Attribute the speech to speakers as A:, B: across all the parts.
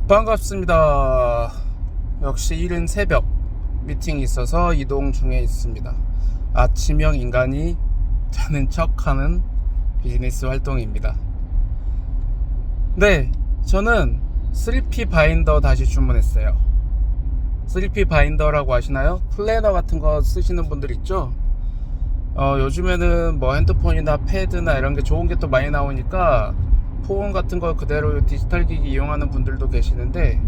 A: 반갑습니다. 역시 이른 새벽 미팅이 있어서 이동 중에 있습니다. 아침형 인간이 되는 척하는 비즈니스 활동입니다. 네, 저는 3P 바인더 다시 주문했어요. 3P 바인더라고 아시나요? 플래너 같은 거 쓰시는 분들 있죠? 요즘에는 뭐 핸드폰이나 패드나 이런 게 좋은 게 또 많이 나오니까 폰 같은 거 그대로 디지털 기기 이용하는 분들도 계시는데,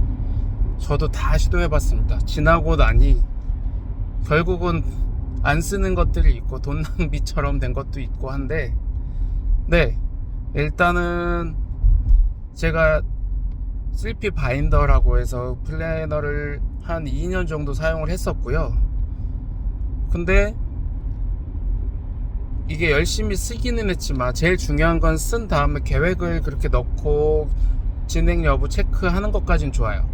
A: 저도 다 시도해봤습니다. 지나고 나니 결국은 안 쓰는 것들이 있고 돈 낭비처럼 된 것도 있고 한데, 네, 일단은 제가 3P 바인더라고 해서 플래너를 한 2년 정도 사용을 했었고요. 근데 이게 열심히 쓰기는 했지만 제일 중요한 건 쓴 다음에 계획을 그렇게 넣고 진행 여부 체크하는 것까진 좋아요.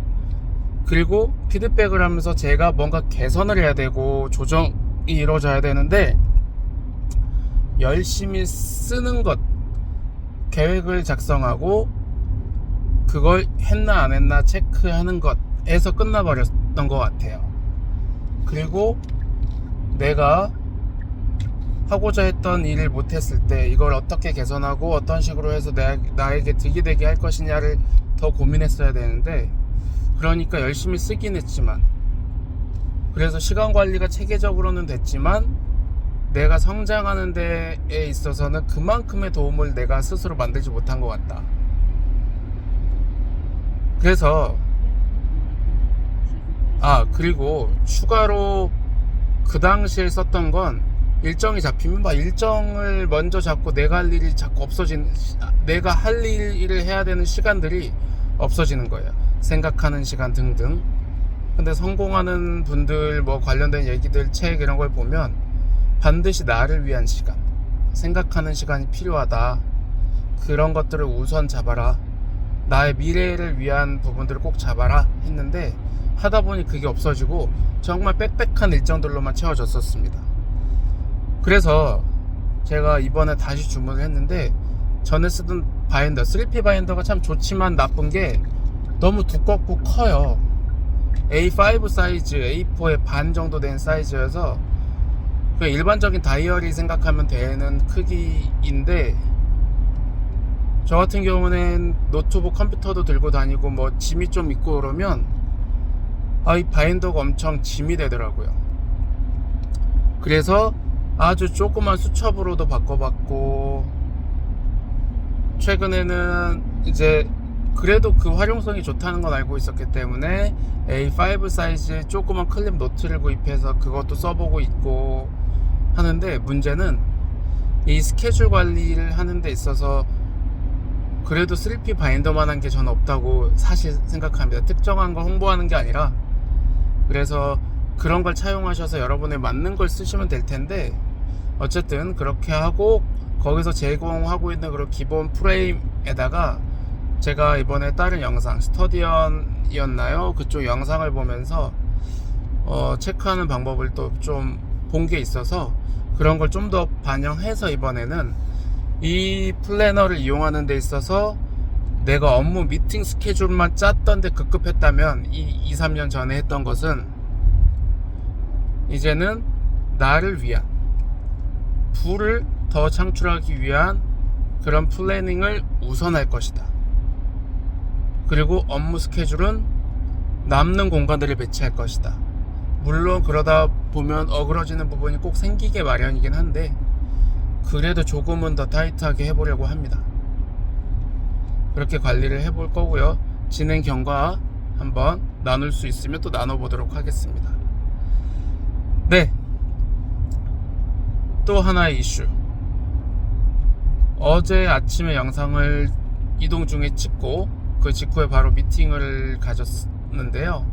A: 그리고 피드백을 하면서 제가 뭔가 개선을 해야 되고 조정이 이루어져야 되는데, 열심히 쓰는 것, 계획을 작성하고 그걸 했나 안 했나 체크하는 것에서 끝나버렸던 것 같아요. 그리고 내가 하고자 했던 일을 못했을 때 이걸 어떻게 개선하고 어떤 식으로 해서 나에게 득이 되게 할 것이냐를 더 고민했어야 되는데, 그러니까 열심히 쓰긴 했지만, 그래서 시간 관리가 체계적으로는 됐지만 내가 성장하는 데에 있어서는 그만큼의 도움을 내가 스스로 만들지 못한 것 같다. 그래서 그리고 추가로 그 당시에 썼던 건, 일정이 잡히면 막 일정을 먼저 잡고 내가 할 일이 자꾸 내가 할 일을 해야 되는 시간들이 없어지는 거예요. 생각하는 시간 등등. 근데 성공하는 분들 뭐 관련된 얘기들, 책 이런 걸 보면 반드시 나를 위한 시간, 생각하는 시간이 필요하다. 그런 것들을 우선 잡아라. 나의 미래를 위한 부분들을 꼭 잡아라 했는데, 하다 보니 그게 없어지고 정말 빽빽한 일정들로만 채워졌었습니다. 그래서 제가 이번에 다시 주문을 했는데, 전에 쓰던 바인더 3P 바인더가 참 좋지만 나쁜 게 너무 두껍고 커요. A5 사이즈, A4의 반 정도 된 사이즈여서 일반적인 다이어리 생각하면 되는 크기인데, 저 같은 경우는 노트북 컴퓨터도 들고 다니고 뭐 짐이 좀 있고 그러면 이 바인더가 엄청 짐이 되더라고요. 그래서 아주 조그만 수첩으로도 바꿔봤고, 최근에는 이제 그래도 그 활용성이 좋다는 건 알고 있었기 때문에 A5 사이즈의 조그만 클립 노트를 구입해서 그것도 써보고 있고 하는데, 문제는 이 스케줄 관리를 하는 데 있어서 그래도 3P 바인더만한 게 저는 없다고 사실 생각합니다. 특정한 걸 홍보하는 게 아니라. 그래서 그런 걸 차용하셔서 여러분의 맞는 걸 쓰시면 될 텐데, 어쨌든 그렇게 하고 거기서 제공하고 있는 그런 기본 프레임에다가 제가 이번에 다른 영상, 스터디언이었나요? 그쪽 영상을 보면서 체크하는 방법을 또 좀 본 게 있어서 그런 걸 좀 더 반영해서 이번에는 이 플래너를 이용하는 데 있어서 내가 업무 미팅 스케줄만 짰던데 급급했다면, 이 2-3년 전에 했던 것은 이제는 나를 위한, 부를 더 창출하기 위한 그런 플래닝을 우선할 것이다. 그리고 업무 스케줄은 남는 공간들을 배치할 것이다. 물론 그러다 보면 어그러지는 부분이 꼭 생기게 마련이긴 한데, 그래도 조금은 더 타이트하게 해보려고 합니다. 그렇게 관리를 해볼 거고요. 진행 경과 한번 나눌 수 있으면 또 나눠보도록 하겠습니다. 네, 또 하나의 이슈. 어제 아침에 영상을 이동 중에 찍고 그 직후에 바로 미팅을 가졌는데요.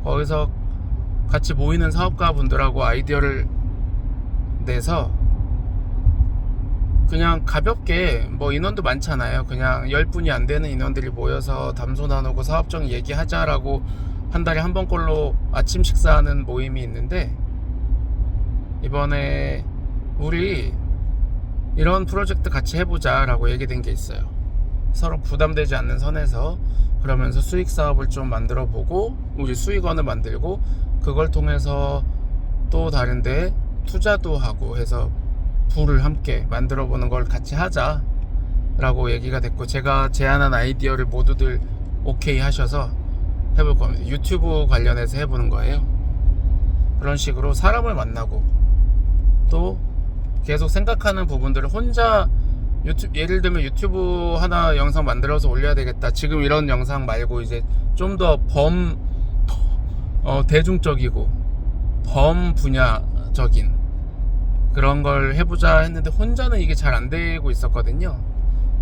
A: 거기서 같이 모이는 사업가 분들하고 아이디어를 내서 그냥 가볍게, 뭐 인원도 많잖아요. 그냥 10분이 안 되는 인원들이 모여서 담소 나누고 사업적 얘기하자라고 한 달에 한 번꼴로 아침 식사하는 모임이 있는데, 이번에 우리 이런 프로젝트 같이 해보자 라고 얘기된 게 있어요. 서로 부담되지 않는 선에서 그러면서 수익 사업을 좀 만들어 보고 우리 수익원을 만들고 그걸 통해서 또 다른데 투자도 하고 해서 부를 함께 만들어 보는 걸 같이 하자 라고 얘기가 됐고, 제가 제안한 아이디어를 모두들 오케이 하셔서 해볼 겁니다. 유튜브 관련해서 해보는 거예요. 그런 식으로 사람을 만나고 또 계속 생각하는 부분들을 혼자 예를 들면 유튜브 하나 영상 만들어서 올려야 되겠다, 지금 이런 영상 말고 이제 좀 더 대중적이고 범 분야적인 그런 걸 해보자 했는데 혼자는 이게 잘 안 되고 있었거든요.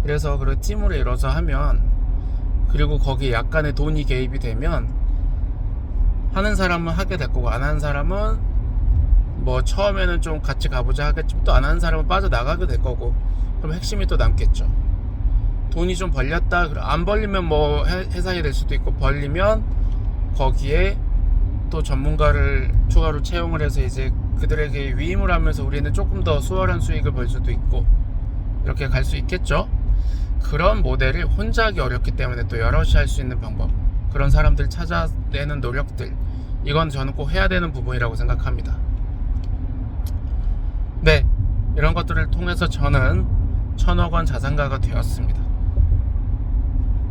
A: 그래서 그 팀으로 이뤄서 하면, 그리고 거기에 약간의 돈이 개입이 되면 하는 사람은 하게 될 거고 안 하는 사람은 뭐 처음에는 좀 같이 가보자 하겠지만 또 안 하는 사람은 빠져나가게 될 거고, 그럼 핵심이 또 남겠죠. 돈이 좀 벌렸다, 안 벌리면 뭐 해상이 될 수도 있고, 벌리면 거기에 또 전문가를 추가로 채용을 해서 이제 그들에게 위임을 하면서 우리는 조금 더 수월한 수익을 벌 수도 있고, 이렇게 갈 수 있겠죠. 그런 모델을 혼자 하기 어렵기 때문에 또 여럿이 할 수 있는 방법, 그런 사람들 찾아내는 노력들, 이건 저는 꼭 해야 되는 부분이라고 생각합니다. 네, 이런 것들을 통해서 저는 1,000억 원 자산가가 되었습니다.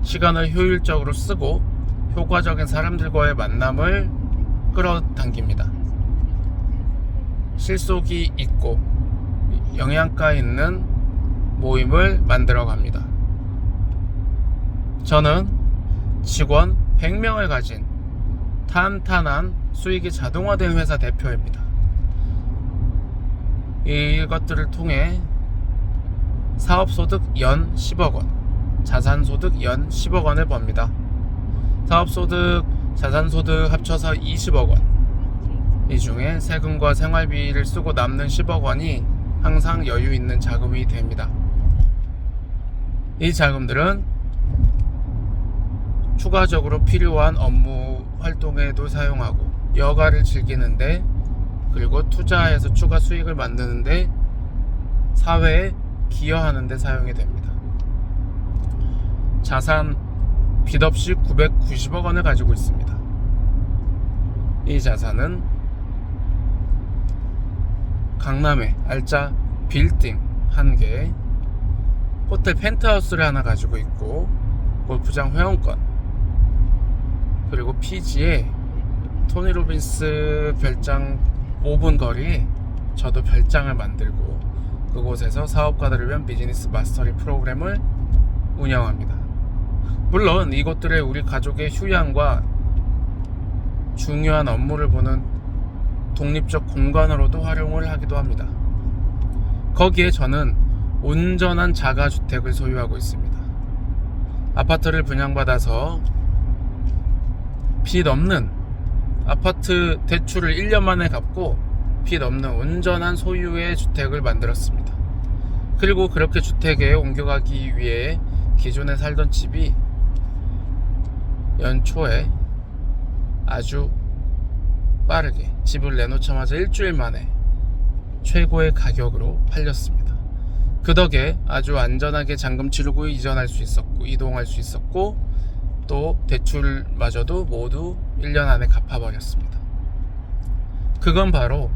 A: 시간을 효율적으로 쓰고 효과적인 사람들과의 만남을 끌어당깁니다. 실속이 있고 영양가 있는 모임을 만들어 갑니다. 저는 직원 100명을 가진 탄탄한 수익이 자동화된 회사 대표입니다. 이것들을 통해 사업소득 연 10억 원, 자산소득 연 10억 원을 법니다. 사업소득, 자산소득 합쳐서 20억 원. 이 중에 세금과 생활비를 쓰고 남는 10억 원이 항상 여유 있는 자금이 됩니다. 이 자금들은 추가적으로 필요한 업무 활동에도 사용하고, 여가를 즐기는데, 그리고 투자해서 추가 수익을 만드는데, 사회에 기여하는 데 사용이 됩니다. 자산 빚 없이 990억 원을 가지고 있습니다. 이 자산은 강남에 알짜 빌딩 1개, 호텔 펜트하우스를 하나 가지고 있고, 골프장 회원권, 그리고 피지에 토니 로빈스 별장 5분 거리에 저도 별장을 만들고 그곳에서 사업가들을 위한 비즈니스 마스터리 프로그램을 운영합니다. 물론 이것들의 우리 가족의 휴양과 중요한 업무를 보는 독립적 공간으로도 활용을 하기도 합니다. 거기에 저는 온전한 자가주택을 소유하고 있습니다. 아파트를 분양받아서 빚 없는 아파트 대출을 1년 만에 갚고 빚 없는 온전한 소유의 주택을 만들었습니다. 그리고 그렇게 주택에 옮겨가기 위해 기존에 살던 집이 연초에 아주 빠르게 집을 내놓자마자 일주일 만에 최고의 가격으로 팔렸습니다. 그 덕에 아주 안전하게 잔금 치르고 이전할 수 있었고, 이동할 수 있었고, 또 대출마저도 모두 1년 안에 갚아버렸습니다. 그건 바로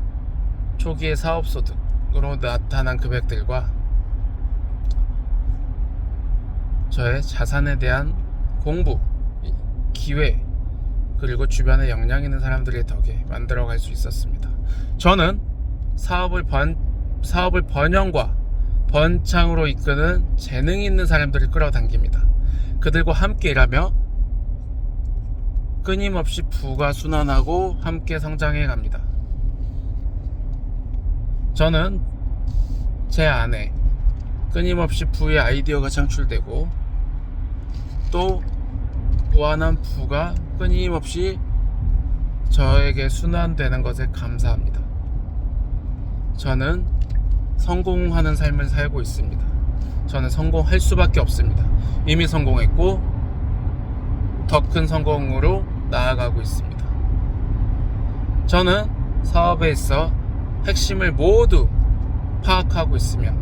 A: 초기의 사업소득으로 나타난 금액들과 저의 자산에 대한 공부, 기회, 그리고 주변에 역량 있는 사람들의 덕에 만들어갈 수 있었습니다. 저는 사업을 번영과 번창으로 이끄는 재능 있는 사람들을 끌어당깁니다. 그들과 함께 일하며 끊임없이 부가 순환하고 함께 성장해 갑니다. 저는 제 안에 끊임없이 부의 아이디어가 창출되고 또 무한한 부가 끊임없이 저에게 순환되는 것에 감사합니다. 저는 성공하는 삶을 살고 있습니다. 저는 성공할 수밖에 없습니다. 이미 성공했고 더 큰 성공으로 나아가고 있습니다. 저는 사업에 있어 핵심을 모두 파악하고 있으며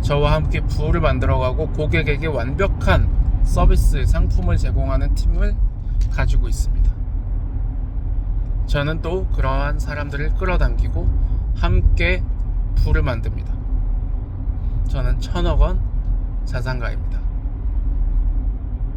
A: 저와 함께 부를 만들어가고 고객에게 완벽한 서비스 상품을 제공하는 팀을 가지고 있습니다. 저는 또 그러한 사람들을 끌어당기고 함께 부를 만듭니다. 저는 1000억 원 자산가입니다.